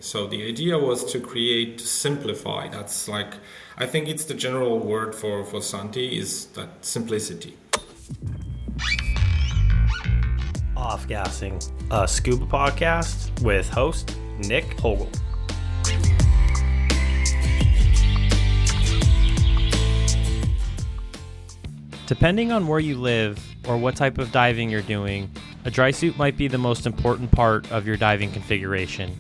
So the idea was to simplify. That's like, I think it's the general word for Santi is that simplicity. Off-Gassing, a scuba podcast with host Nick Hogel. Depending on where you live or what type of diving you're doing, a dry suit might be the most important part of your diving configuration.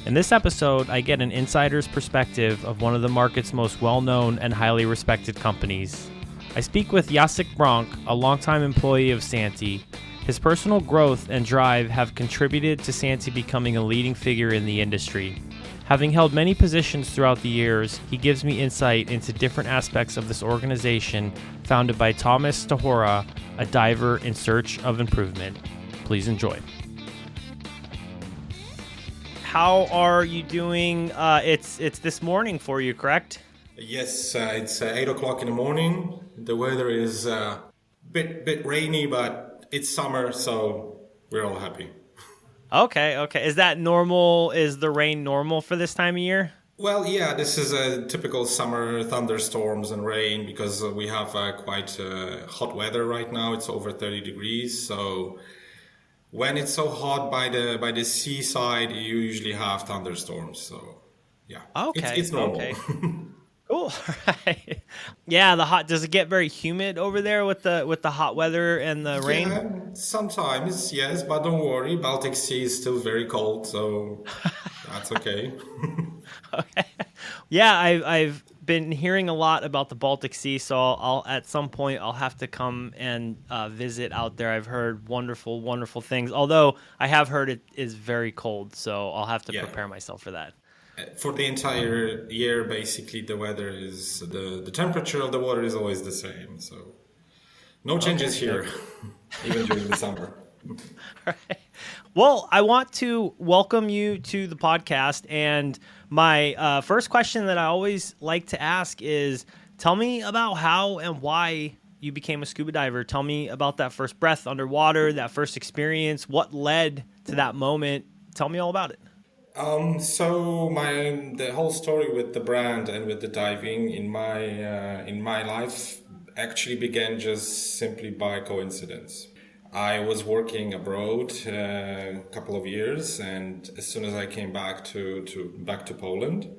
In this episode, I get an insider's perspective of one of the market's most well-known and highly respected companies. I speak with Jacek Bronk, a longtime employee of Santi. His personal growth and drive have contributed to Santi becoming a leading figure in the industry. Having held many positions throughout the years, he gives me insight into different aspects of this organization founded by Tomek Stachura, a diver in search of improvement. Please enjoy. How are you doing? It's this morning for you, correct? Yes, it's 8 o'clock in the morning. The weather is a bit rainy, but it's summer, so we're all happy. Okay. Is that normal? Is the rain normal for this time of year? Well, yeah, this is a typical summer thunderstorms and rain because we have quite hot weather right now. It's over 30 degrees. So when it's so hot by the seaside, you usually have thunderstorms. So yeah, it's normal. Okay. Cool. Right. Yeah, does it get very humid over there with the hot weather and the rain? Yeah, sometimes, yes, but don't worry, Baltic Sea is still very cold, so that's okay. Okay. Yeah, I've been hearing a lot about the Baltic Sea, so I'll at some point I'll have to come and visit out there. I've heard wonderful things. Although I have heard it is very cold, so I'll have to prepare myself for that. For the entire year, basically, the weather is the temperature of the water is always the same. So no changes here, even during the summer. Right. Well, I want to welcome you to the podcast. And my first question that I always like to ask is, tell me about how and why you became a scuba diver. Tell me about that first breath underwater, that first experience, what led to that moment. Tell me all about it. So the whole story with the brand and with the diving in my life actually began just simply by coincidence. I was working abroad a couple of years, and as soon as I came back to Poland,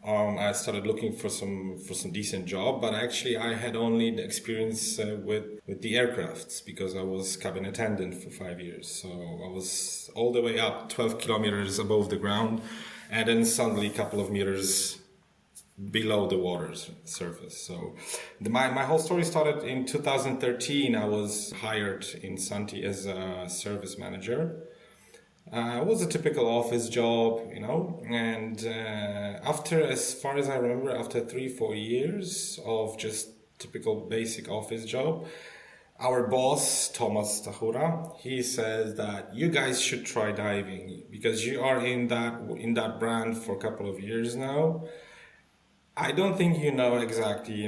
I started looking for some decent job. But actually, I had only the experience with the aircrafts because I was cabin attendant for 5 years. So I was all the way up 12 kilometers above the ground, and then suddenly a couple of meters below the water's surface. So my whole story started in 2013. I was hired in Santi as a service manager. It was a typical office job, and as far as I remember, after 3-4 years of just typical basic office job, our boss, Tomek Stachura, he says that you guys should try diving because you are in that brand for a couple of years now. I don't think you know exactly,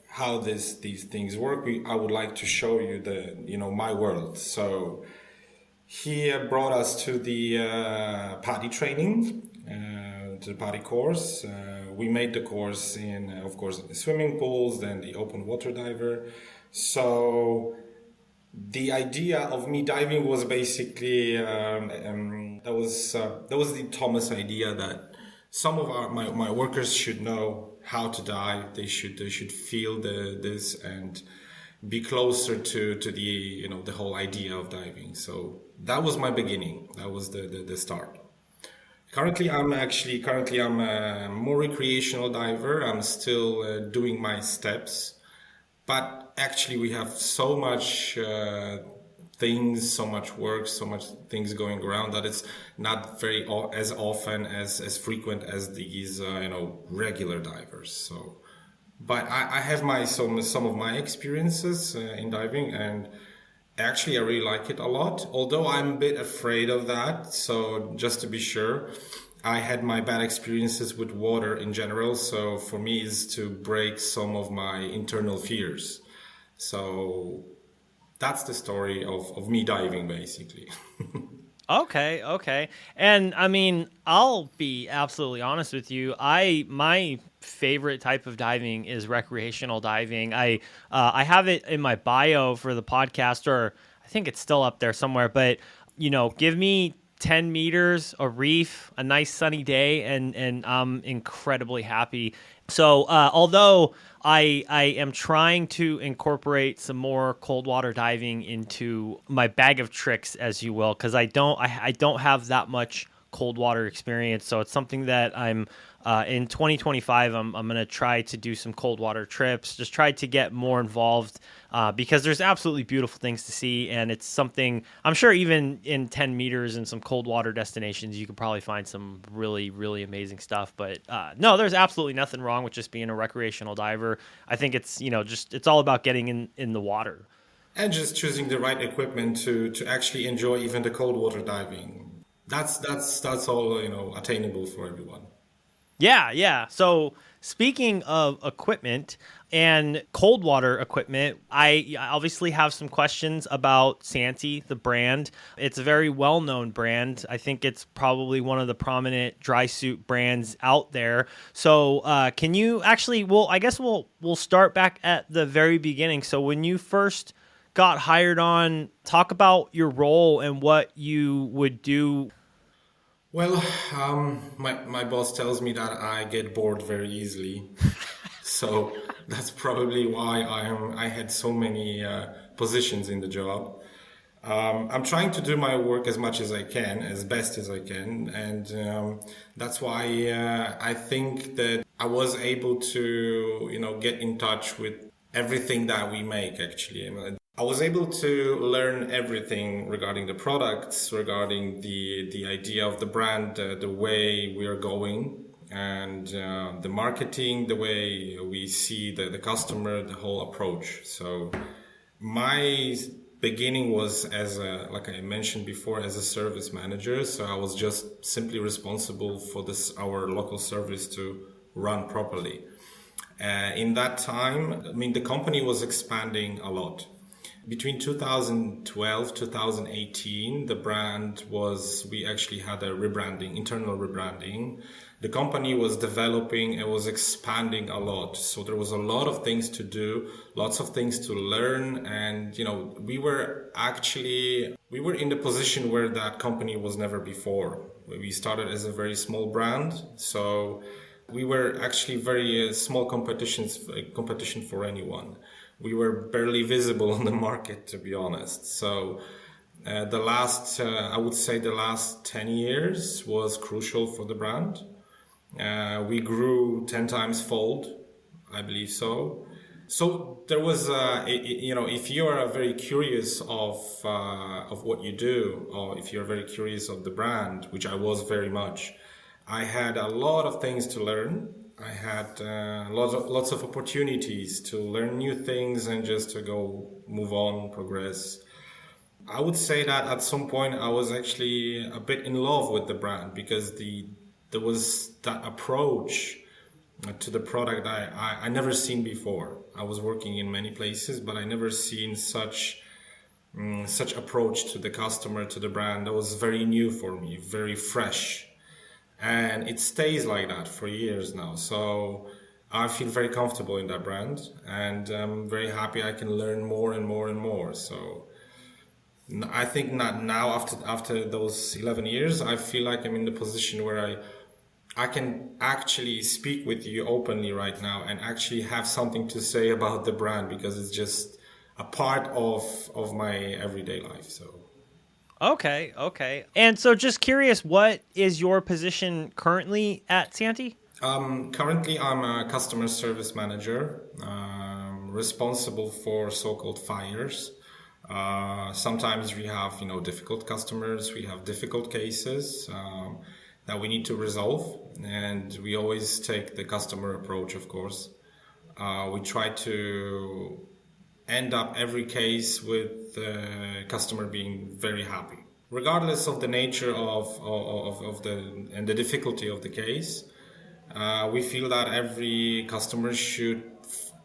how these things work. I would like to show you my world. So he brought us to the PADI training, to the PADI course. We made the course in, of course, the swimming pools, then the open water diver. So the idea of me diving was basically that was the Thomas idea that some of my workers should know how to dive. They should feel this and be closer to the the whole idea of diving. So that was my beginning. That was the start. Currently I'm a more recreational diver. I'm still doing my steps, but actually we have so much things, so much work, so much things going around that it's not very as often as frequent as these regular divers. So. But I have some of my experiences in diving, and actually I really like it a lot. Although I'm a bit afraid of that, so just to be sure, I had my bad experiences with water in general. So for me, is to break some of my internal fears. So that's the story of me diving, basically. Okay, okay. And I mean, I'll be absolutely honest with you. My favorite type of diving is recreational diving. I have it in my bio for the podcast, or I think it's still up there somewhere, but give me 10 meters, a reef, a nice sunny day, and I'm incredibly happy. So, although I am trying to incorporate some more cold water diving into my bag of tricks, as you will, because I don't have that much cold water experience. So it's something that I'm in 2025. I'm going to try to do some cold water trips, just try to get more involved because there's absolutely beautiful things to see. And it's something I'm sure even in 10 meters and some cold water destinations, you could probably find some really, really amazing stuff. But no, there's absolutely nothing wrong with just being a recreational diver. I think it's, it's all about getting in the water. And just choosing the right equipment to actually enjoy even the cold water diving. That's all attainable for everyone. Yeah, yeah. So speaking of equipment and cold water equipment, I obviously have some questions about Santi, the brand. It's a very well-known brand. I think it's probably one of the prominent dry suit brands out there. So can you actually? Well, I guess we'll start back at the very beginning. So when you first got hired on, talk about your role and what you would do. Well, my boss tells me that I get bored very easily, so that's probably why I had so many positions in the job. I'm trying to do my work as much as I can, as best as I can, and that's why I think that I was able to, get in touch with everything that we make. Actually, I was able to learn everything regarding the products, regarding the idea of the brand, the way we are going, and the marketing, the way we see the customer, the whole approach. So my beginning was as like I mentioned before, as a service manager. So I was just simply responsible for our local service to run properly. In that time, the company was expanding a lot. Between 2012, 2018, we actually had a rebranding, internal rebranding. The company was developing and was expanding a lot. So there was a lot of things to do, lots of things to learn. And, we were in the position where that company was never before. We started as a very small brand. So we were actually very small competition for anyone. We were barely visible on the market, to be honest. So I would say the last 10 years was crucial for the brand. We grew 10 times fold, I believe so. So there was, if you are very curious of what you do, or if you're very curious of the brand, which I was very much, I had a lot of things to learn. I had lots of opportunities to learn new things and just to move on, progress. I would say that at some point I was actually a bit in love with the brand because there was that approach to the product I never seen before. I was working in many places, but I never seen such approach to the customer, to the brand. That was very new for me, very fresh. And it stays like that for years now. So I feel very comfortable in that brand, and I'm very happy I can learn more and more and more. So I think not now, after those 11 years, I feel like I'm in the position where I can actually speak with you openly right now and actually have something to say about the brand, because it's just a part of my everyday life. So. Okay, okay. And so just curious, what is your position currently at Santi? Currently, I'm a customer service manager, responsible for so-called fires. Sometimes we have, difficult customers, we have difficult cases that we need to resolve, and we always take the customer approach, of course. We try to end up every case with the customer being very happy, regardless of the nature of the difficulty of the case. We feel that every customer should,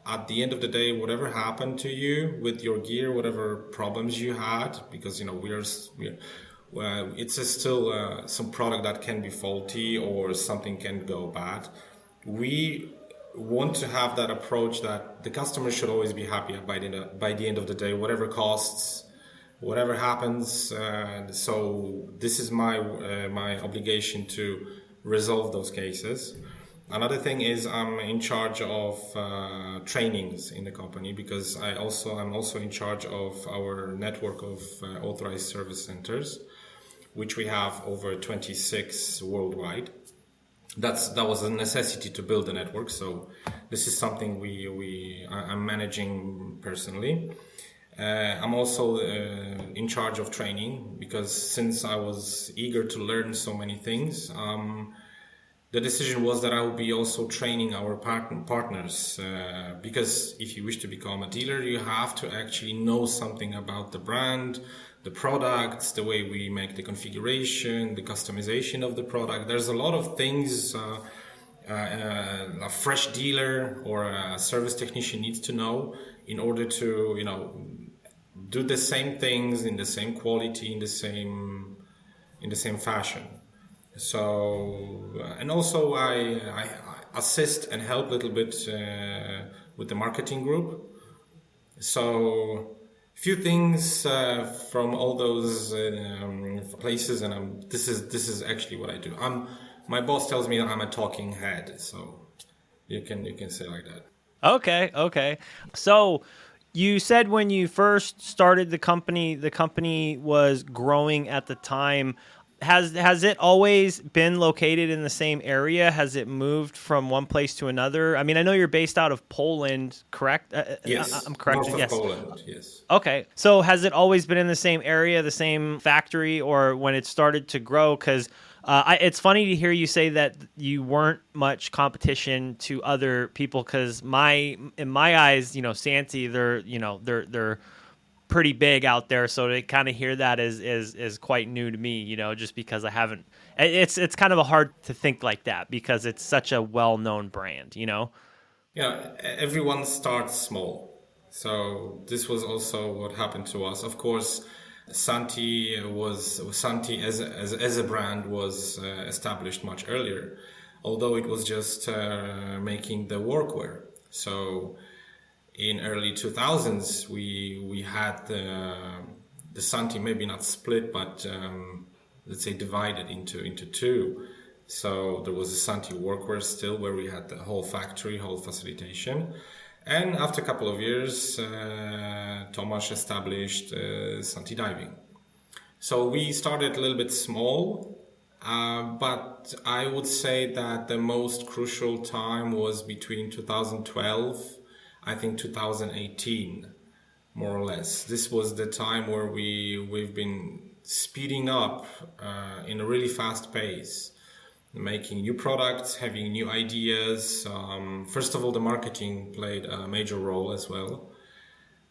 at the end of the day, whatever happened to you with your gear, whatever problems you had, because it's still some product that can be faulty or something can go bad. We want to have that approach that the customer should always be happy by the end of the day, whatever costs, whatever happens. So this is my obligation to resolve those cases. Another thing is I'm in charge of trainings in the company, because I'm also in charge of our network of authorized service centers, which we have over 26 worldwide. That was a necessity to build the network. So this is something I'm managing personally. I'm also in charge of training, because since I was eager to learn so many things, the decision was that I will be also training our partners, because if you wish to become a dealer, you have to actually know something about the brand, the products, the way we make the configuration, the customization of the product. There's a lot of things a fresh dealer or a service technician needs to know in order to, do the same things in the same quality, in the same fashion. So, and also I assist and help a little bit with the marketing group. So, few things from all those places, and this is actually what I do. My boss tells me that I'm a talking head, so you can say like that. Okay. So you said when you first started the company was growing at the time. Has it always been located in the same area? Has it moved from one place to another? I mean, I know you're based out of Poland, correct? Yes, I'm correct. north of Yes. Poland. Yes. Okay. So has it always been in the same area, the same factory, or when it started to grow? Because it's funny to hear you say that you weren't much competition to other people. Because in my eyes, Santi, they're pretty big out there. So to kind of hear that is quite new to me. Just because I haven't. It's kind of hard to think like that because it's such a well-known brand. Yeah, everyone starts small. So this was also what happened to us. Of course, Santi as a brand was established much earlier, although it was just making the workwear. So in early 2000s, we had the Santi maybe not split, but let's say divided into two. So there was a Santi workwear still, where we had the whole factory, whole facilitation. And after a couple of years, Tomasz established Santi Diving. So we started a little bit small, but I would say that the most crucial time was between 2012, I think 2018, more or less. This was the time where we've been speeding up in a really fast pace, making new products, having new ideas. First of all, the marketing played a major role as well.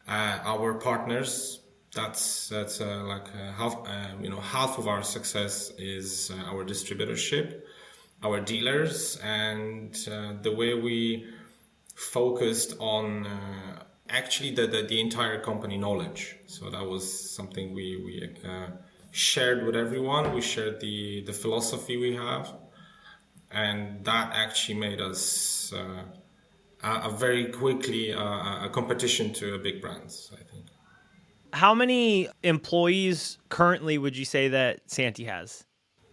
Our partners, that's like half of our success is our distributorship, our dealers, and the way we focused on actually the entire company knowledge. So that was something we shared with everyone. We shared the philosophy we have, and that actually made us a very quickly a competition to a big brands, I think. How many employees currently would you say that Santi has?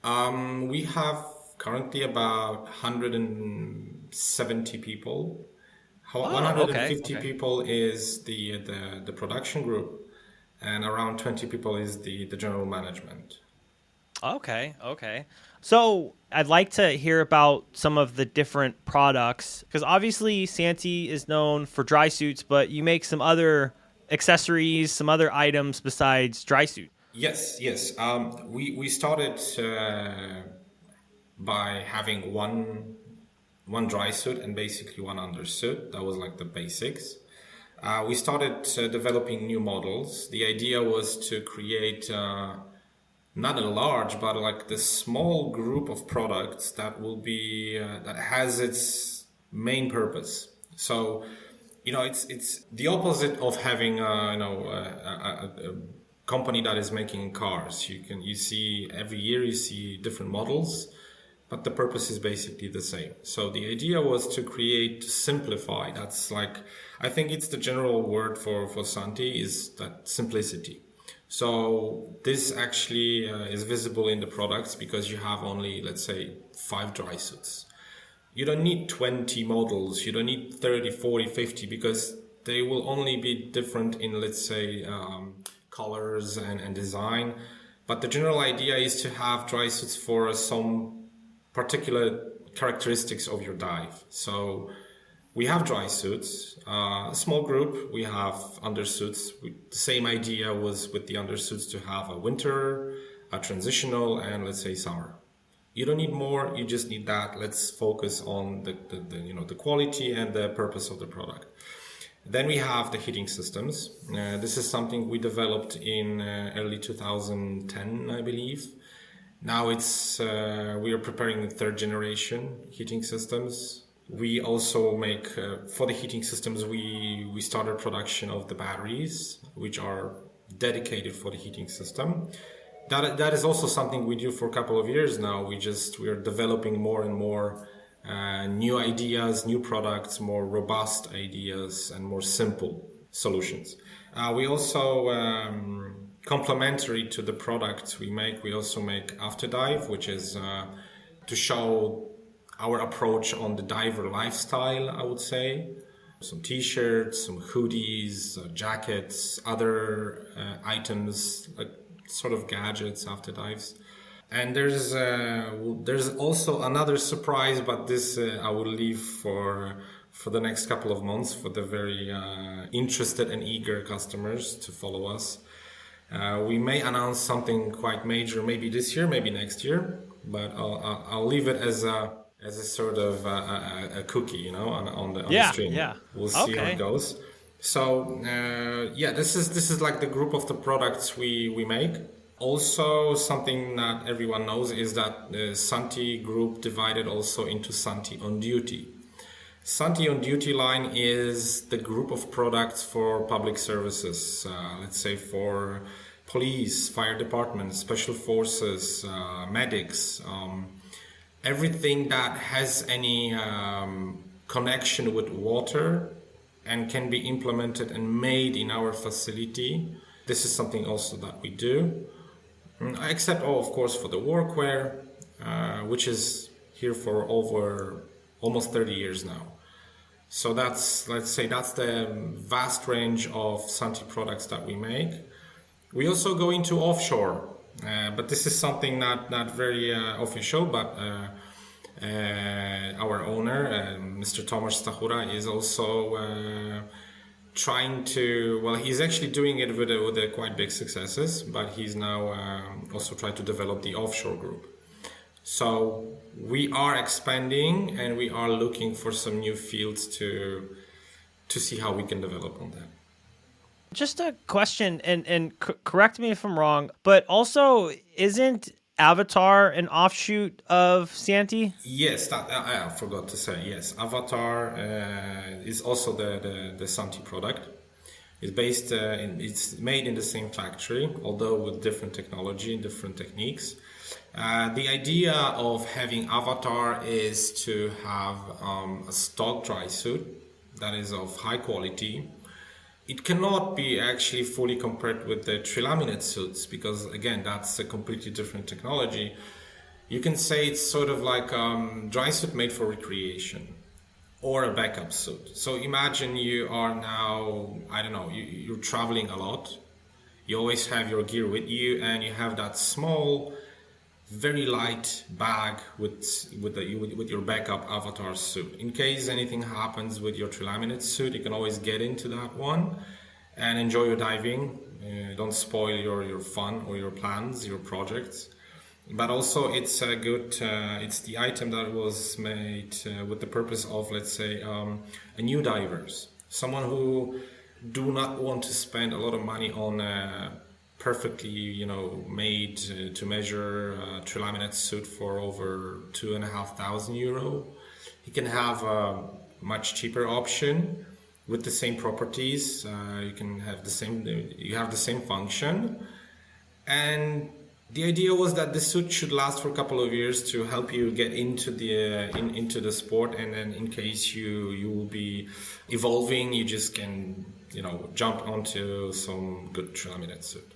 We have currently about 170 people. 150 Okay. people is the production group, and around 20 people is the general management. Okay. So I'd like to hear about some of the different products, because obviously Santi is known for dry suits, but you make some other accessories, some other items besides dry suit. Yes. We started by having one dry suit and basically one undersuit. That was like the basics. We started developing new models. The idea was to create not a large, but like the small group of products that will be that has its main purpose. So, it's the opposite of having company that is making cars. You see every year you see different models, but the purpose is basically the same. So the idea was to simplify. That's like, I think it's the general word for Santi, is that simplicity. So this actually is visible in the products because you have only, let's say, 5 dry suits. You don't need 20 models, you don't need 30, 40, 50, because they will only be different in, let's say, colors and design. But the general idea is to have dry suits for some particular characteristics of your dive. So we have dry suits, a small group, we have undersuits. The same idea was with the undersuits to have a winter, a transitional, and let's say summer. You don't need more, you just need that. Let's focus on the quality and the purpose of the product. Then we have the heating systems. This is something we developed in early 2010, I believe. Now we are preparing the 3rd generation heating systems. We also make, for the heating systems, we started production of the batteries, which are dedicated for the heating system. That is also something we do for a couple of years now. We are developing more and more new ideas, new products, more robust ideas, and more simple solutions. We also, complementary to the products we also make After Dive, which is to show our approach on the diver lifestyle, I would say. Some t-shirts, some hoodies, jackets, other items, like sort of gadgets after dives. And there's also another surprise, but this I will leave for the next couple of months for the very interested and eager customers to follow us. We may announce something quite major, maybe this year, maybe next year, but I'll leave it as a sort of a cookie, on the stream. Yeah. We'll see how it goes. So this is like the group of the products we make. Also, something that everyone knows is that the Santi group divided also into Santi on Duty. Santi on Duty line is the group of products for public services, let's say for police, fire departments, special forces, medics, everything that has any connection with water and can be implemented and made in our facility. This is something also that we do. Except, of course, for the workwear, which is here for over almost 30 years now. So that's the vast range of Santi products that we make. We also go into offshore, but this is something not very official, but our owner, Mr. Tomek Stachura, is also trying to, he's actually doing it with quite big successes, but he's now also trying to develop the offshore group. So we are expanding and we are looking for some new fields to see how we can develop on that. Just a question, and correct me if I'm wrong, but also isn't Avatar an offshoot of Santi? Yes, I forgot to say. Yes, Avatar is also the Santi product. It's made in the same factory, although with different technology and different techniques. The idea of having Avatar is to have a stock dry suit that is of high quality. It cannot be actually fully compared with the trilaminate suits because, again, that's a completely different technology. You can say it's sort of like dry suit made for recreation or a backup suit. So imagine you are now, you're traveling a lot. You always have your gear with you and you have that small, very light bag with your backup Avatar suit. In case anything happens with your trilaminate suit, you can always get into that one and enjoy your diving. Don't spoil your fun or your plans, your projects. But also it's a good, it's the item that was made with the purpose of, let's say, a new divers. Someone who do not want to spend a lot of money on perfectly, made to measure trilaminate suit for over €2,500. You can have a much cheaper option with the same properties. You have the same function, And the idea was that the suit should last for a couple of years to help you get into into the sport, and then in case you will be evolving, you just can jump onto some good laminate suit.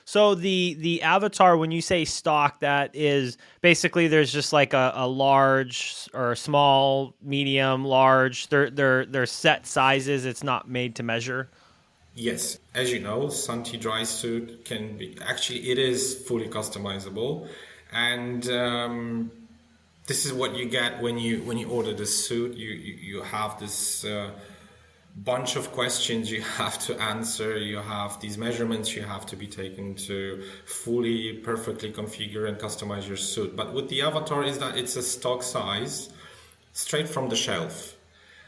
So the avatar, when you say stock, that is basically there's just like a large or a small, medium, large. They're set sizes. It's not made to measure. Yes, as you know, Santi dry suit can be actually it is fully customizable, and this is what you get when you order the suit. You have this bunch of questions you have to answer. You have these measurements you have to be taken to fully perfectly configure and customize your suit. But with the avatar is that it's a stock size straight from the shelf.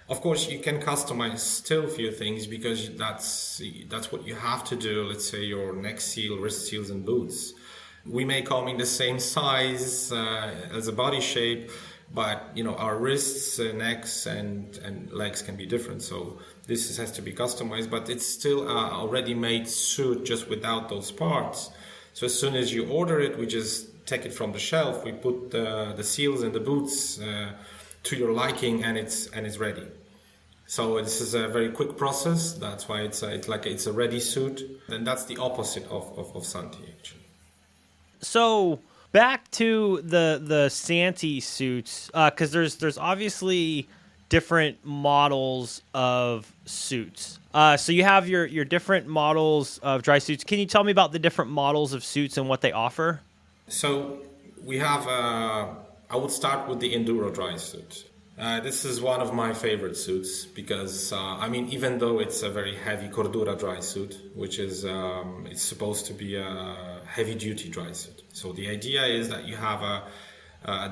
Of course, you can customize still a few things because that's what you have to do. Let's say your neck seal, wrist seals, and boots. We may come in the same size as a body shape, but our wrists, necks, and legs can be different. So this has to be customized, but it's still a ready-made suit just without those parts. So as soon as you order it, we just take it from the shelf. We put the seals and the boots to your liking, and it's ready. So this is a very quick process. That's why it's a ready suit. And that's the opposite of Santi, actually. So back to the Santi suits, because there's obviously different models of suits. So you have your different models of dry suits. Can you tell me about the different models of suits and what they offer? So we have. I would start with the enduro dry suit. This is one of my favorite suits because, even though it's a very heavy cordura dry suit, which is, it's supposed to be a heavy-duty dry suit. So the idea is that you have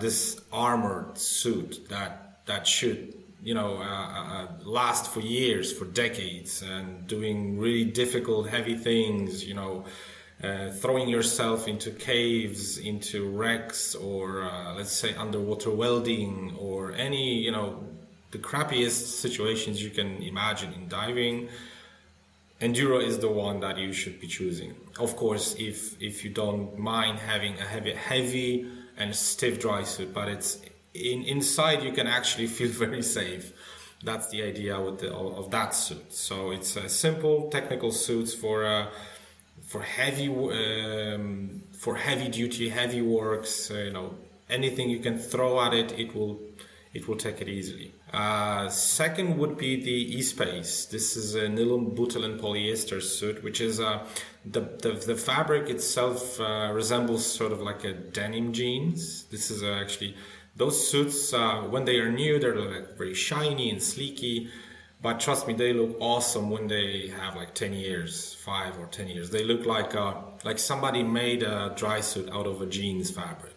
this armored suit that should, last for years, for decades, and doing really difficult, heavy things, throwing yourself into caves, into wrecks, or let's say underwater welding, or any, the crappiest situations you can imagine in diving. Enduro is the one that you should be choosing. Of course, if you don't mind having a heavy and stiff dry suit, but it's inside you can actually feel very safe. That's the idea of that suit. So it's a simple technical suits for heavy duty, heavy works. Anything you can throw at it, it will take it easily. Second would be the E-Space. This is a nylon, butylene, polyester suit, which is the fabric itself resembles sort of like a denim jeans. This is actually those suits when they are new, they're like very shiny and sleeky. But trust me, they look awesome when they have like 10 years, 5 or 10 years. They look like somebody made a dry suit out of a jeans fabric.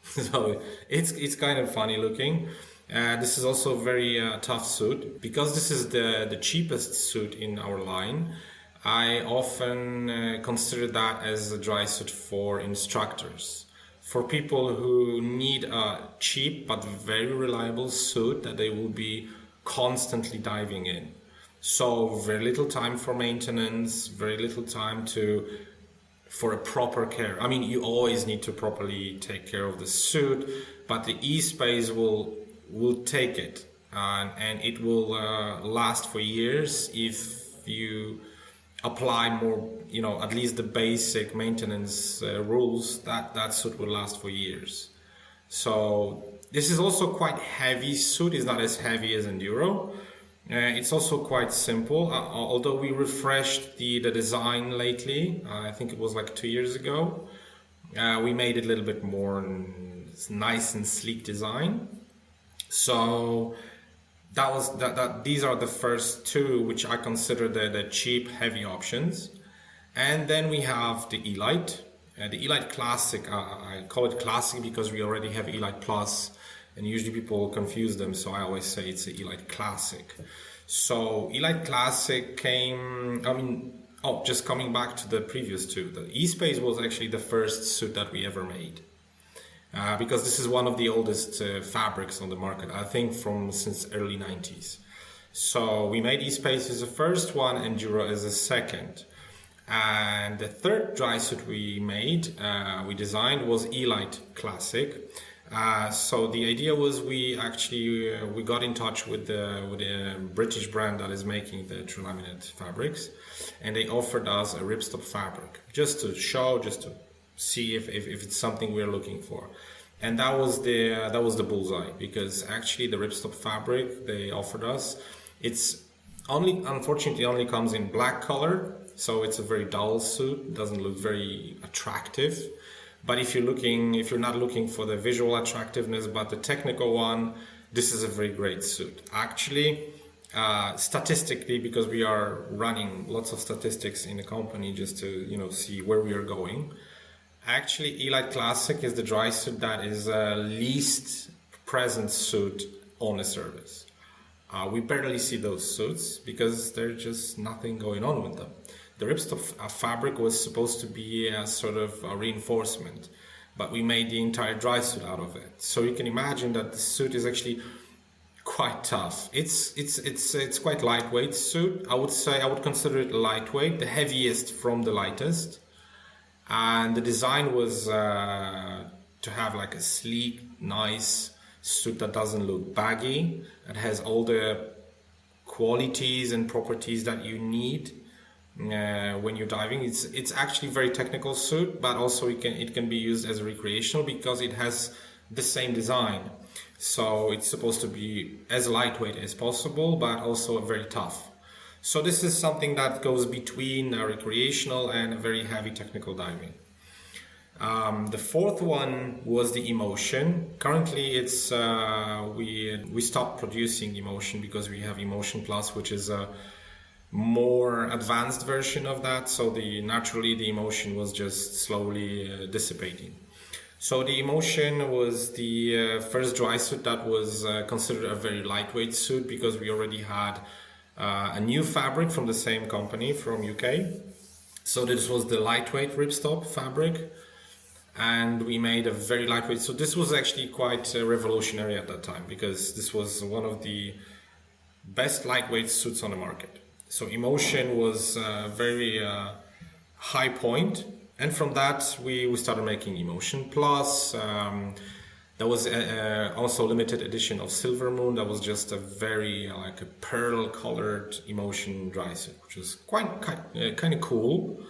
So it's kind of funny looking. This is also a very tough suit. Because this is the cheapest suit in our line, I often consider that as a dry suit for instructors. For people who need a cheap but very reliable suit that they will be constantly diving in. So very little time for maintenance, very little time for a proper care. You always need to properly take care of the suit, but the E-Space will take it, and it will last for years if you apply more, at least the basic maintenance rules. That suit will last for years. So this is also quite heavy suit. It's not as heavy as Enduro. It's also quite simple, although we refreshed the design lately. I think it was like 2 years ago. We made it a little bit more nice and sleek design. So these are the first two, which I consider the cheap, heavy options. And then we have the E-Lite. The E-Lite Classic, I call it Classic because we already have E-Lite Plus, and usually people confuse them, so I always say it's the E-Lite Classic. So E-Lite Classic just coming back to the previous two, the E-Space was actually the first suit that we ever made. Because this is one of the oldest fabrics on the market, I think since early 90s. So we made E-Space as the first one, Enduro as the second. And the third dry suit we designed was Elite Classic. So the idea was we got in touch with the British brand that is making the true laminate fabrics, and they offered us a ripstop fabric just to see if it's something we're looking for. And that was the bullseye, because actually the ripstop fabric they offered us, unfortunately only comes in black color, so it's a very dull suit. It doesn't look very attractive. But if you're not looking for the visual attractiveness, but the technical one, this is a very great suit. Actually, statistically, because we are running lots of statistics in the company just to see where we are going. Actually, Elite Classic is the dry suit that is least present suit on the service. We barely see those suits because there's just nothing going on with them. The ripstop fabric was supposed to be a sort of a reinforcement, but we made the entire dry suit out of it. So you can imagine that the suit is actually quite tough. It's quite lightweight suit. I would consider it lightweight, the heaviest from the lightest. And the design was to have like a sleek, nice suit that doesn't look baggy. It has all the qualities and properties that you need when you're diving. It's actually a very technical suit, but also it can be used as a recreational because it has the same design. So it's supposed to be as lightweight as possible, but also very tough. So this is something that goes between a recreational and a very heavy technical diving. The fourth one was the Emotion. Currently, it's we stopped producing Emotion because we have Emotion Plus, which is a more advanced version of that. So naturally the Emotion was just slowly dissipating. So the Emotion was the first dry suit that was considered a very lightweight suit because we already had a new fabric from the same company from UK. So this was the lightweight ripstop fabric, and we made a very lightweight. So this was actually quite revolutionary at that time because this was one of the best lightweight suits on the market. So Emotion was a very high point, and from that we started making Emotion Plus. There was also a limited edition of Silver Moon. That was just a very like a pearl colored Emotion dry suit, which was kind of cool.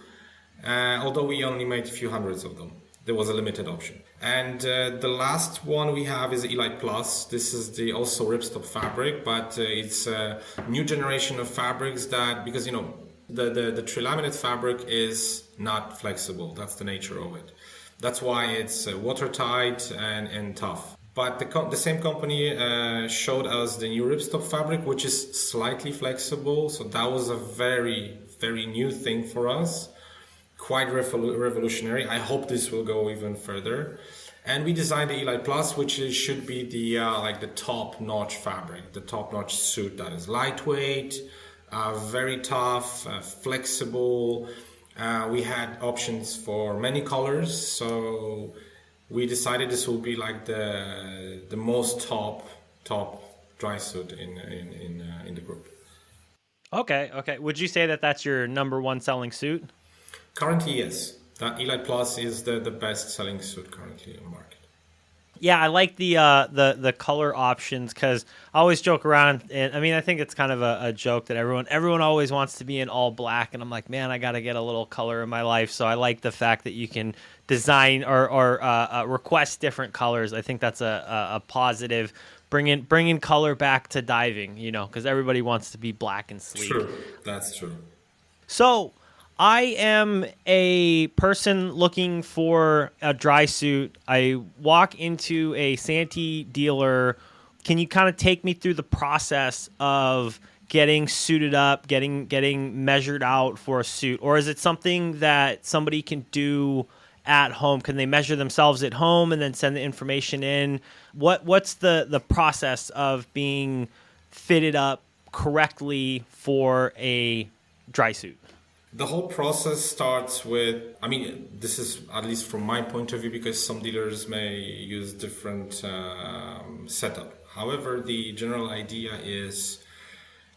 Although we only made a few hundreds of them, there was a limited option. And the last one we have is Elite Plus. This is the also ripstop fabric, but it's a new generation of fabrics that, because the true laminate fabric is not flexible. That's the nature of it. That's why it's watertight and tough. But the same company showed us the new ripstop fabric, which is slightly flexible. So that was a very, very new thing for us. Quite revolutionary. I hope this will go even further. And we designed the Elite Plus, which should be the top-notch fabric, the top-notch suit that is lightweight, very tough, flexible. We had options for many colors, so we decided this will be like the most top dry suit in the group. Okay. Would you say that that's your number one selling suit? Currently, yes. That Elite Plus is the best selling suit currently on the market. Yeah, I like the color options because I always joke around, and I mean I think it's kind of a joke that everyone always wants to be in all black, and I'm like, man, I got to get a little color in my life. So I like the fact that you can design or request different colors. I think that's a positive. Bringing color back to diving, because everybody wants to be black and sleek. True, that's true. So I am a person looking for a dry suit. I walk into a Santi dealer. Can you kind of take me through the process of getting suited up, getting measured out for a suit? Or is it something that somebody can do at home? Can they measure themselves at home and then send the information in? What's the process of being fitted up correctly for a dry suit? The whole process starts with, this is at least from my point of view, because some dealers may use different setup. However, the general idea is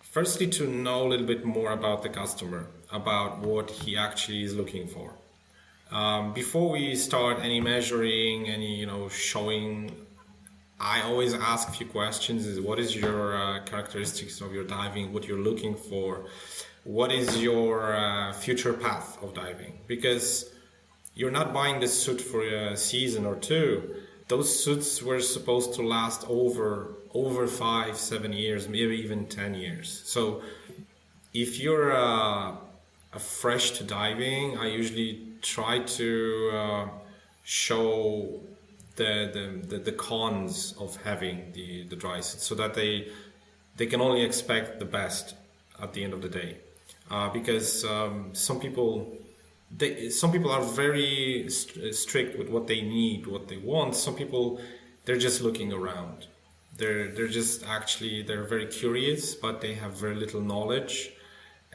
firstly to know a little bit more about the customer. about what he actually is looking for. Before we start any measuring, any showing, I always ask a few questions. Is what is your characteristics of your diving? What you're looking for? What is your future path of diving? Because you're not buying this suit for a season or two. Those suits were supposed to last over 5-7 years, maybe even 10 years. So if you're fresh to diving, I usually try to show the cons of having the dry suit, so that they can only expect the best at the end of the day, because some people are very strict with what they need, what they want. Some people, they're just looking around. They're very curious, but they have very little knowledge.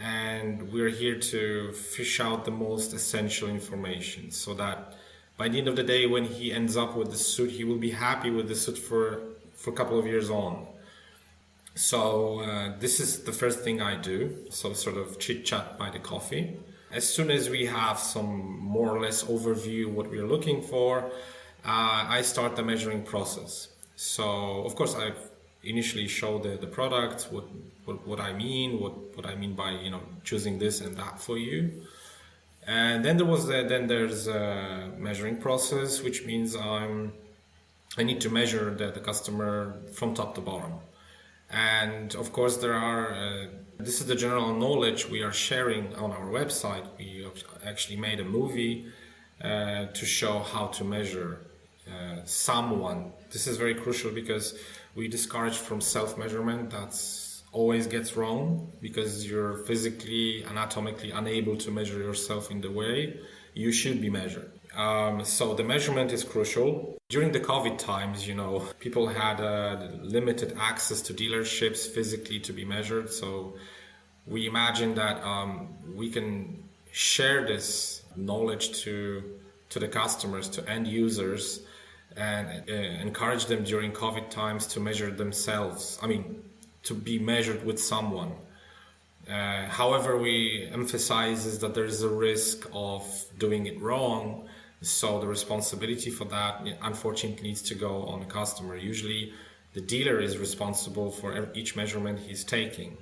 And we're here to fish out the most essential information, so that by the end of the day, when he ends up with the suit, he will be happy with the suit for a couple of years on. So this is the first thing I do. So sort of chit chat by the coffee. As soon as we have some more or less overview what we're looking for, I start the measuring process. So of course I initially show the product, what I mean, what I mean by choosing this and that for you. And then there's a measuring process, which means I need to measure the customer from top to bottom. And of course this is the general knowledge we are sharing on our website. We actually made a movie to show how to measure someone. This is very crucial because we discourage from self-measurement. That's always gets wrong, because you're physically, anatomically unable to measure yourself in the way you should be measured. So the measurement is crucial. During the COVID times, people had limited access to dealerships physically to be measured. So we imagine that we can share this knowledge to the customers, to end users, and encourage them during COVID times to measure themselves. To be measured with someone. However, we emphasize is that there is a risk of doing it wrong. So the responsibility for that, unfortunately, needs to go on the customer. Usually the dealer is responsible for each measurement he's taking.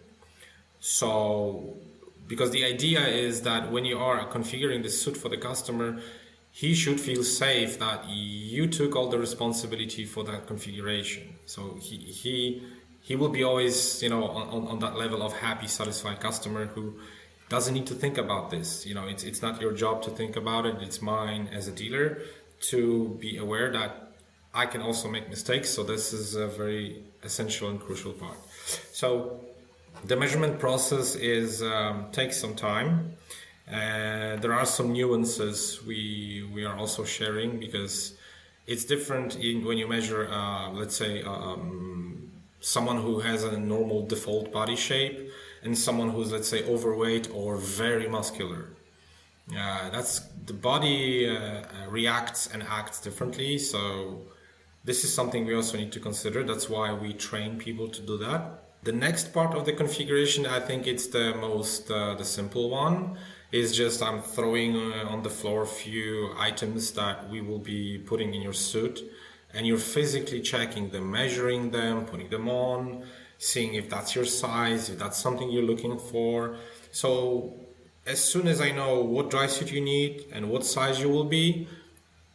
So, because the idea is that when you are configuring the suit for the customer, he should feel safe that you took all the responsibility for that configuration. So he will be always, on that level of happy, satisfied customer who doesn't need to think about this. It's not your job to think about it. It's mine as a dealer to be aware that I can also make mistakes. So this is a very essential and crucial part. So the measurement process takes some time. There are some nuances we are also sharing, because it's different when you measure, let's say, someone who has a normal default body shape and someone who's, let's say, overweight or very muscular. That's the body reacts and acts differently. So this is something we also need to consider. That's why we train people to do that. The next part of the configuration, I think it's the most the simple one, is just I'm throwing on the floor a few items that we will be putting in your suit, and you're physically checking them, measuring them, putting them on, seeing if that's your size, if that's something you're looking for. So as soon as I know what dry suit you need and what size you will be,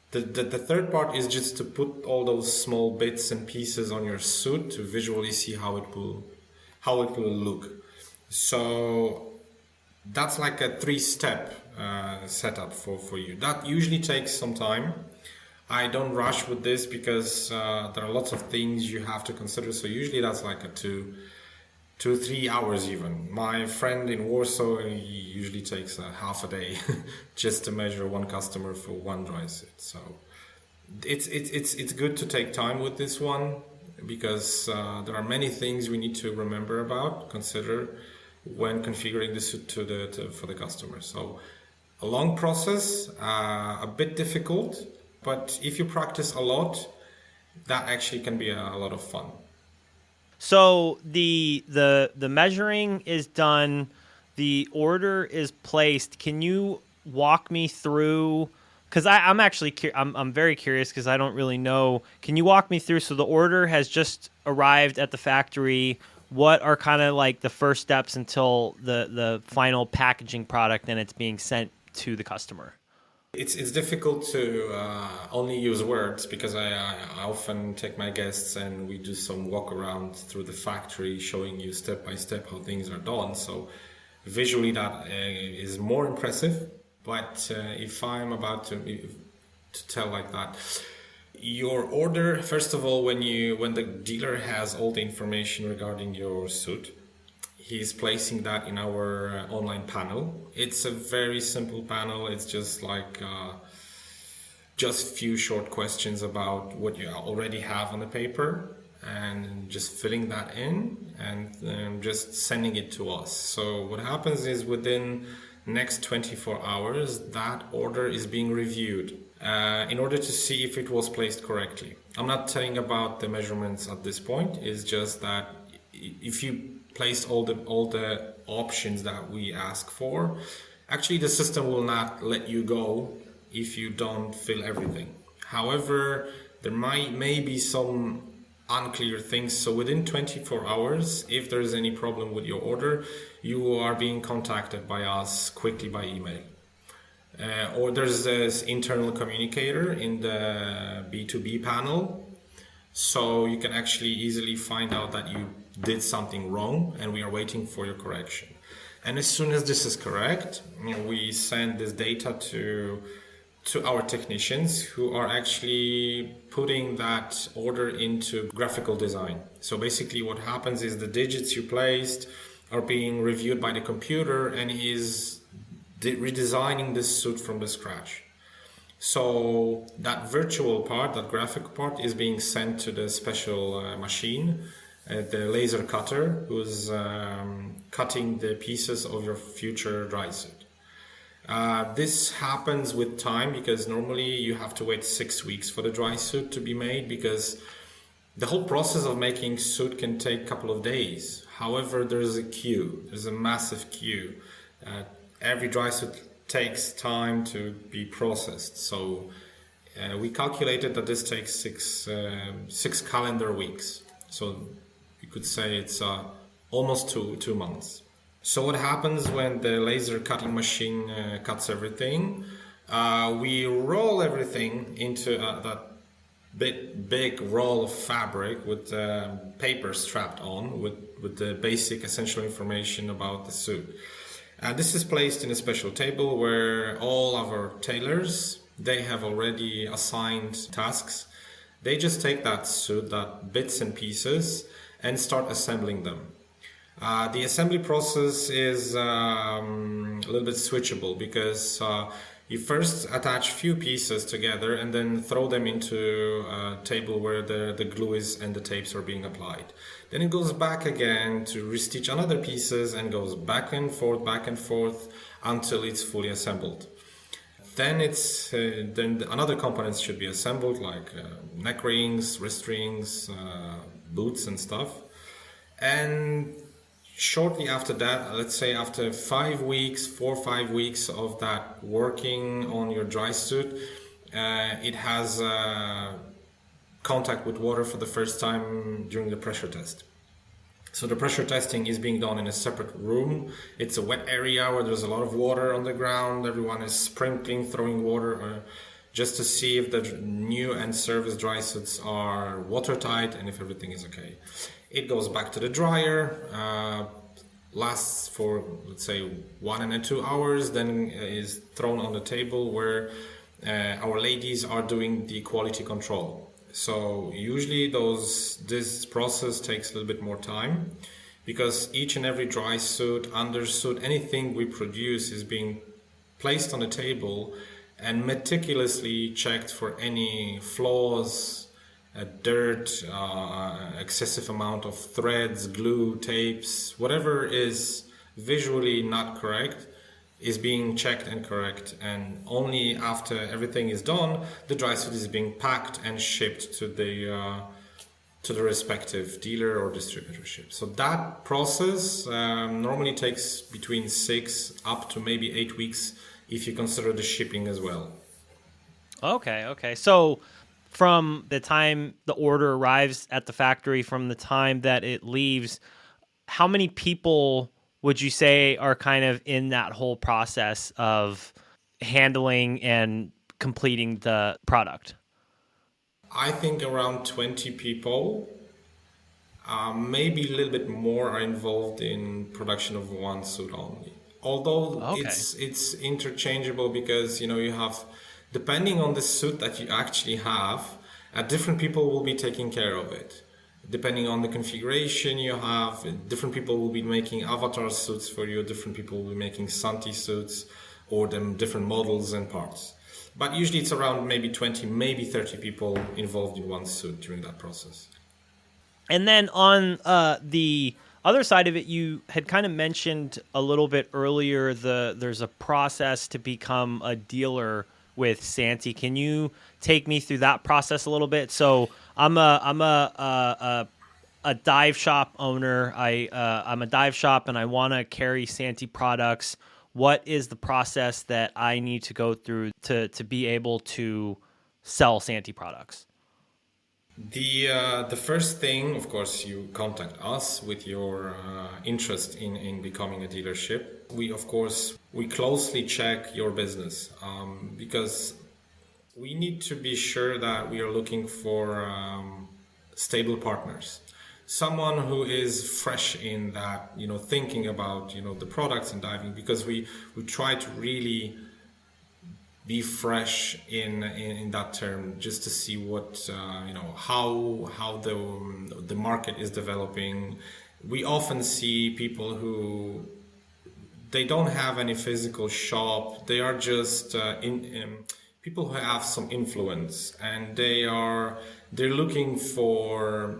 the third part is just to put all those small bits and pieces on your suit to visually see how it will look. So that's like a 3-step setup for you. That usually takes some time. I don't rush with this because there are lots of things you have to consider. So usually that's like a 2-3 hours even. My friend in Warsaw, he usually takes a half a day just to measure one customer for one dry suit. So it's good to take time with this one, because there are many things we need to consider when configuring the suit for the customer. So a long process, a bit difficult, but if you practice a lot, that actually can be a lot of fun. So the measuring is done the order is placed, can you walk me through? Because I'm actually I'm very curious because I don't really know. Can you walk me through? So the order has just arrived at the factory. What are kind of like the first steps until the final packaging product and it's being sent to the customer? It's difficult to only use words because I often take my guests and we do some walk around through the factory, showing you step by step how things are done. So visually that is more impressive. But if I'm about to tell like that, your order, first of all, when the dealer has all the information regarding your suit, he's placing that in our online panel. It's a very simple panel. It's just like just few short questions about what you already have on the paper and just filling that in and just sending it to us. So what happens is within next 24 hours, that order is being reviewed in order to see if it was placed correctly. I'm not telling about the measurements at this point. It's just that if you placed all the options that we ask for, actually the system will not let you go if you don't fill everything. However, there may be some unclear things. So within 24 hours, if there is any problem with your order, you are being contacted by us quickly by email. Or there's this internal communicator in the B2B panel. So you can actually easily find out that you did something wrong and we are waiting for your correction. And as soon as this is correct, we send this data to our technicians who are actually putting that order into graphical design. So basically what happens is the digits you placed are being reviewed by the computer and is redesigning this suit from the scratch. So that virtual part, that graphic part, is being sent to the special machine, the laser cutter, who's cutting the pieces of your future dry suit. This happens with time because normally you have to wait 6 weeks for the dry suit to be made because the whole process of making suit can take a couple of days. However, there's a queue. There's a massive queue. Every dry suit takes time to be processed. So we calculated that this takes six calendar weeks. So you could say it's almost 2 months. So what happens when the laser cutting machine cuts everything? We roll everything into that big roll of fabric with paper strapped on with the basic essential information about the suit. This is placed in a special table where all of our tailors, they have already assigned tasks. They just take that suit, that bits and pieces, and start assembling them. The assembly process is a little bit switchable because you first attach few pieces together and then throw them into a table where the glue is and the tapes are being applied. Then it goes back again to restitch another pieces and goes back and forth until it's fully assembled. Then then another components should be assembled like neck rings, wrist rings, boots and stuff. And shortly after that, let's say after 4 or 5 weeks of that working on your dry suit, it has contact with water for the first time during the pressure test. So the pressure testing is being done in a separate room. It's a wet area where there's a lot of water on the ground. Everyone is sprinkling, throwing water just to see if the new and service dry suits are watertight and if everything is okay. It goes back to the dryer, lasts for, let's say, 1 and 2 hours, then is thrown on the table where our ladies are doing the quality control. So usually this process takes a little bit more time because each and every dry suit, undersuit, anything we produce is being placed on the table and meticulously checked for any flaws, dirt, excessive amount of threads, glue, tapes, whatever is visually not correct is being checked and correct, and only after everything is done, the dry suit is being packed and shipped to to the respective dealer or distributorship. So that process normally takes between 6 up to maybe 8 weeks if you consider the shipping as well. Okay. So from the time the order arrives at the factory, from the time that it leaves, how many people would you say are kind of in that whole process of handling and completing the product? I think around 20 people, maybe a little bit more, are involved in production of one suit only. Although Okay. it's interchangeable because you have, depending on the suit that you actually have, different people will be taking care of it. Depending on the configuration you have, different people will be making avatar suits for you. Different people will be making Santi suits, or them different models and parts. But usually it's around maybe 20, maybe 30 people involved in one suit during that process. And then on the other side of it, you had kind of mentioned a little bit earlier there's a process to become a dealer with Santi. Can you take me through that process a little bit? So I'm a dive shop owner. I'm a dive shop and I want to carry Santi products. What is the process that I need to go through to be able to sell Santi products? The first thing, of course, you contact us with your interest in becoming a dealership. We closely check your business because we need to be sure that we are looking for stable partners. Someone who is fresh in that, thinking about, the products and diving, because we try to really be fresh in that term, just to see what how the market is developing. We often see people who they don't have any physical shop. They are just people who have some influence, and they're looking for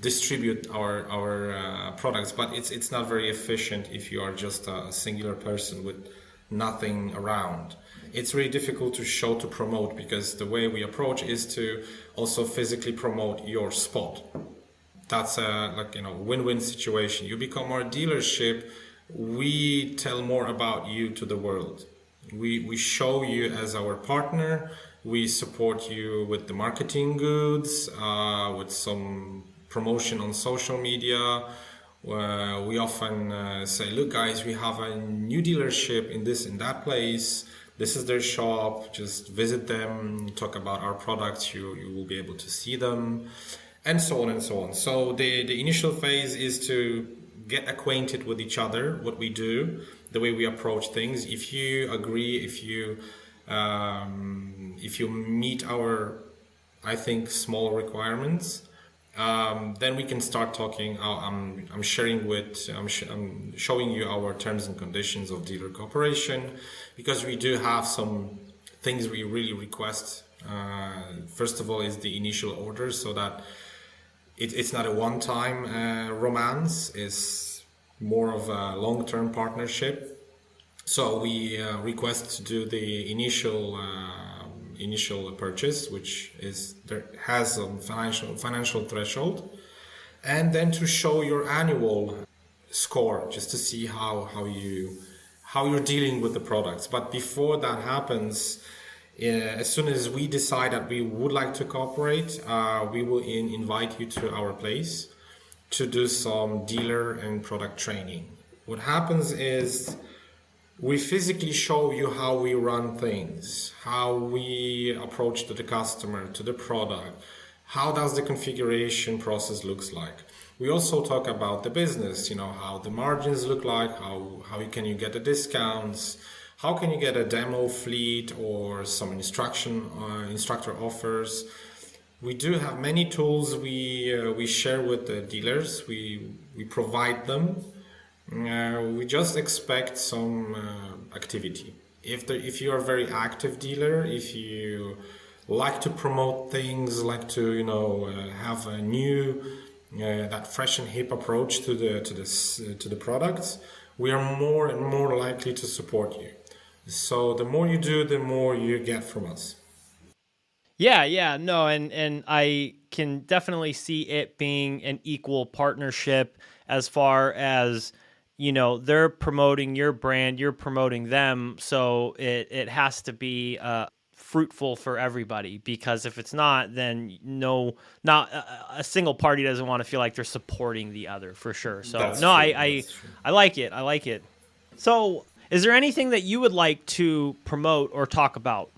distribute our products, but it's not very efficient if you are just a singular person with nothing around. It's really difficult to promote, because the way we approach is to also physically promote your spot. That's a win-win situation. You become our dealership, we tell more about you to the world. We show you as our partner. We support you with the marketing goods, with some promotion on social media. We often say, look guys, we have a new dealership in that place. This is their shop. Just visit them, talk about our products. You will be able to see them, and so on and so on. So the initial phase is to get acquainted with each other, what we do, the way we approach things. If you agree, if you meet our, I think, small requirements, then we can start talking. I'm showing you our terms and conditions of dealer cooperation, because we do have some things we really request. First of all is the initial order, so that it's not a one-time romance. It's more of a long-term partnership. So we request to do the initial purchase, which has a financial threshold, and then to show your annual score, just to see how you're dealing with the products. But before that happens, as soon as we decide that we would like to cooperate, we will invite you to our place to do some dealer and product training. What happens is, we physically show you how we run things, how we approach to the customer, to the product, how does the configuration process looks like. We also talk about the business, how the margins look like, how can you get the discounts, how can you get a demo fleet or some instructor offers. We do have many tools we share with the dealers. We provide them. We just expect some activity. If you are a very active dealer, if you like to promote things, like to have a new that fresh and hip approach to the products, we are more and more likely to support you. So the more you do, the more you get from us. Yeah, no, and I can definitely see it being an equal partnership as far as, they're promoting your brand, you're promoting them. So it has to be fruitful for everybody, because if it's not, then not a single party doesn't want to feel like they're supporting the other, for sure. So That's no, true. I That's true. I like it. I like it. So is there anything that you would like to promote or talk about?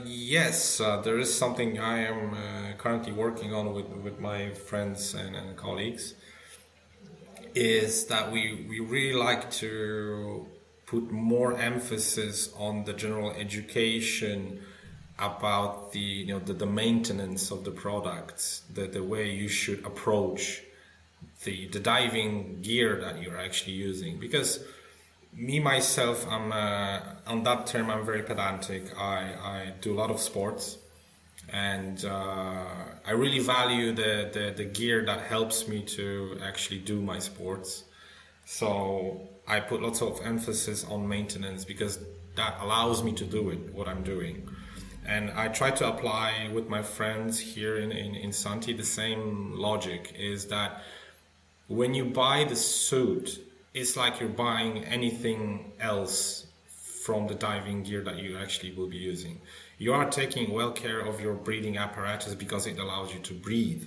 Yes, there is something I am currently working on with my friends and colleagues. Is that we really like to put more emphasis on the general education about the maintenance of the products, the way you should approach the diving gear that you're actually using. Because me myself, I'm on that term, I'm very pedantic. I do a lot of sports, and I really value the gear that helps me to actually do my sports. So I put lots of emphasis on maintenance because that allows me to do it, what I'm doing. And I try to apply with my friends here in Santi the same logic, is that when you buy the suit, it's like you're buying anything else from the diving gear that you actually will be using. You are taking well care of your breathing apparatus because it allows you to breathe.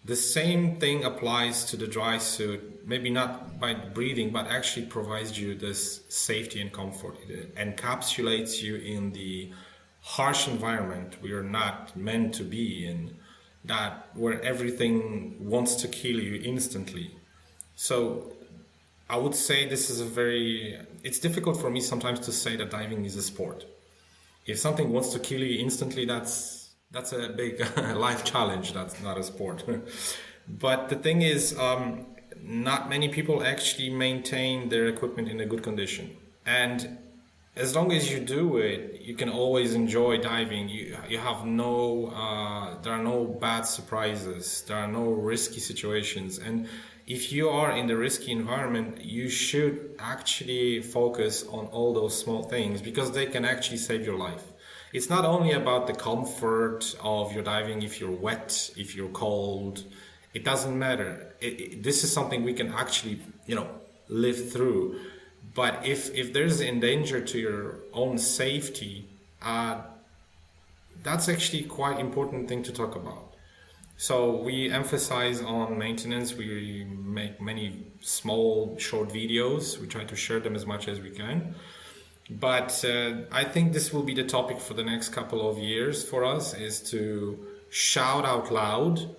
The same thing applies to the dry suit, maybe not by breathing, but actually provides you this safety and comfort. It encapsulates you in the harsh environment we are not meant to be in, that where everything wants to kill you instantly. So I would say this is it's difficult for me sometimes to say that diving is a sport. If something wants to kill you instantly, that's a big life challenge. That's not a sport. But the thing is, not many people actually maintain their equipment in a good condition. And as long as you do it, you can always enjoy diving. You have there are no bad surprises. There are no risky situations. And if you are in the risky environment, you should actually focus on all those small things because they can actually save your life. It's not only about the comfort of your diving. If you're wet, if you're cold, it doesn't matter. This is something we can actually, live through. But if there's a danger to your own safety, that's actually quite important thing to talk about. So we emphasize on maintenance. We make many small, short videos. We try to share them as much as we can. But I think this will be the topic for the next couple of years for us, is to shout out loud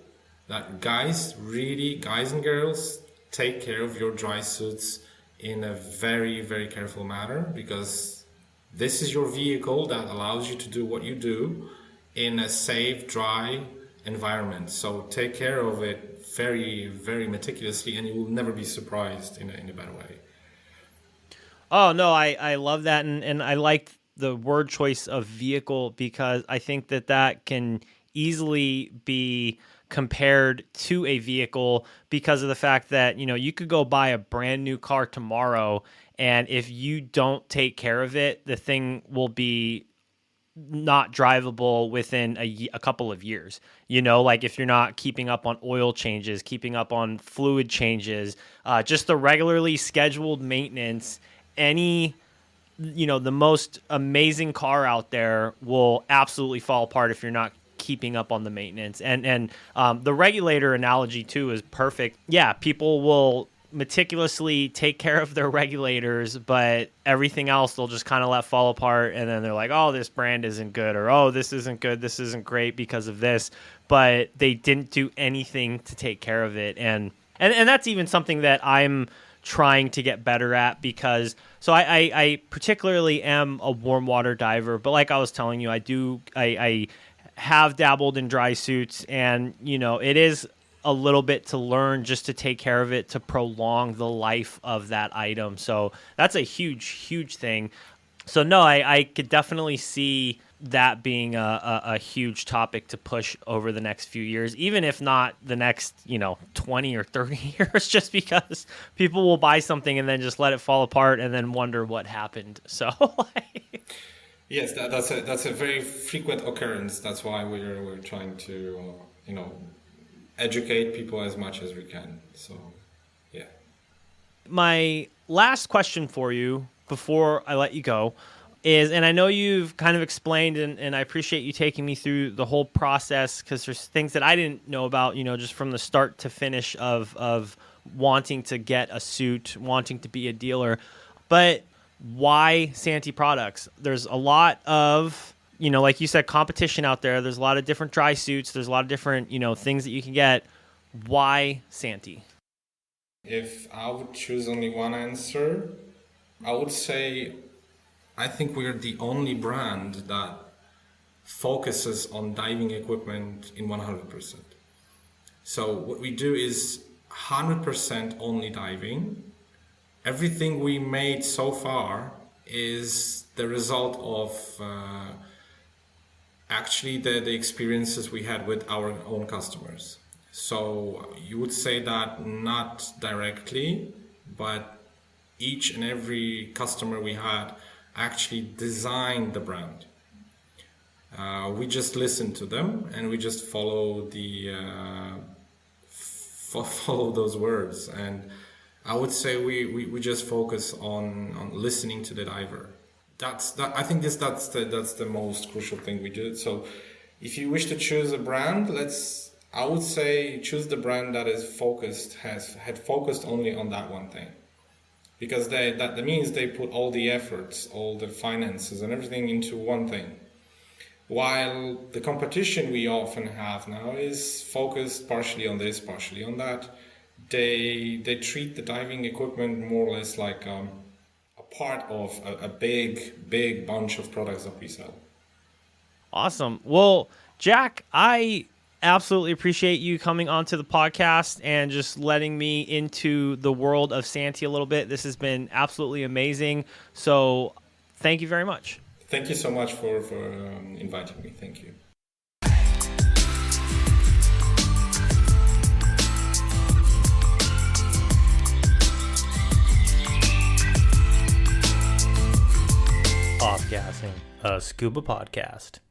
that guys and girls, take care of your dry suits in a very, very careful manner, because this is your vehicle that allows you to do what you do in a safe, dry environment. So take care of it very, very meticulously, and you will never be surprised in a bad way. Oh, no, I love that. And I like the word choice of vehicle, because I think that can easily be compared to a vehicle because of the fact that, you could go buy a brand new car tomorrow, and if you don't take care of it, the thing will be not drivable within a couple of years. Like if you're not keeping up on oil changes, keeping up on fluid changes, just the regularly scheduled maintenance, the most amazing car out there will absolutely fall apart if you're not keeping up on the maintenance. And the regulator analogy too is perfect. Yeah, people will meticulously take care of their regulators, but everything else they'll just kind of let fall apart, and then they're like, oh, this brand isn't good, or oh, this isn't good, this isn't great because of this, but they didn't do anything to take care of it. And that's even something that I'm trying to get better at, because I particularly am a warm water diver, but like I was telling you, I have dabbled in dry suits, and it is a little bit to learn just to take care of it, to prolong the life of that item. So that's a huge thing. So no, I could definitely see that being a huge topic to push over the next few years, even if not the next 20 or 30 years, just because people will buy something and then just let it fall apart and then wonder what happened. So Yes, that's a very frequent occurrence. That's why we're trying to educate people as much as we can. So, yeah. My last question for you before I let you go is, and I know you've kind of explained, and I appreciate you taking me through the whole process, because there's things that I didn't know about, just from the start to finish of wanting to get a suit, wanting to be a dealer. But why Santi products? There's a lot of, like you said, competition out there. There's a lot of different dry suits. There's a lot of different, things that you can get. Why Santi? If I would choose only one answer, I would say I think we're the only brand that focuses on diving equipment in 100%. So what we do is 100% only diving. Everything we made so far is the result of actually the experiences we had with our own customers. So you would say that not directly, but each and every customer we had actually designed the brand. We just listened to them and we just follow follow those words. And I would say we just focus on listening to the diver. I think that's the most crucial thing we do. So if you wish to choose a brand, I would say choose the brand that is had focused only on that one thing, because that means they put all the efforts, all the finances and everything into one thing. While the competition we often have now is focused partially on this, partially on that. They treat the diving equipment more or less like a part of a big bunch of products that we sell. Awesome. Well, Jack, I absolutely appreciate you coming onto the podcast and just letting me into the world of Santi a little bit. This has been absolutely amazing. So thank you very much. Thank you so much for inviting me. Thank you. Offgassing, a scuba podcast.